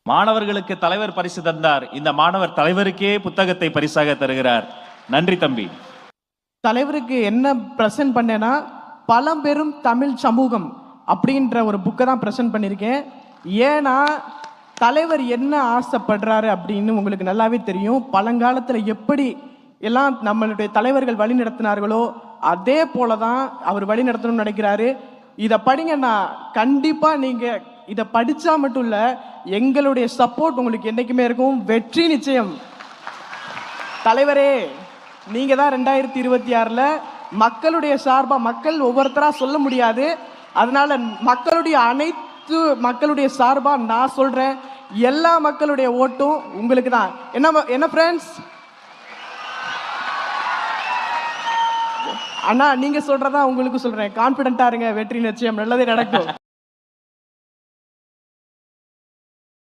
மாணவர்களுக்கு தலைவர் பரிசு தந்தார். இந்த மாணவர் தலைவருக்கே புத்தகத்தை பரிசாக தருகிறார். நன்றி தம்பி. தலைவருக்கு என்ன பிரசன்ட் பண்ணேன்னா, பழம்பெரும் தமிழ் சமூகம் அப்படின்ற ஒரு புக்கை தான் பிரசன்ட் பண்ணியிருக்கேன். ஏன்னா தலைவர் என்ன ஆசைப்படுறாரு அப்படின்னு உங்களுக்கு நல்லாவே தெரியும். பழங்காலத்தில் எப்படி எல்லாம் நம்மளுடைய தலைவர்கள் வழி நடத்தினார்களோ அதே போல தான் அவர் வழி நடத்தணும்னு நினைக்கிறாரு. இதை படிங்கன்னா கண்டிப்பாக நீங்கள் இதை படித்தா மட்டும் இல்லை, எங்களுடைய சப்போர்ட் உங்களுக்கு என்றைக்குமே இருக்கும். வெற்றி நிச்சயம். தலைவரே, நீங்கள் தான் 2026 மக்களுடைய சார்பாக, மக்கள் ஒவ்வொருத்தராக சொல்ல முடியாது, அதனால மக்களுடைய சார்பாக நான் சொல்கிறேன், எல்லா மக்களுடைய ஓட்டும் உங்களுக்கு தான். என்ன ஃப்ரெண்ட்ஸ்? அண்ணா, நீங்கள் சொல்கிறதா உங்களுக்கு சொல்கிறேன். கான்ஃபிடென்ட்டாக இருங்க, வெற்றி நிச்சயம், நல்லதே நடக்கும்.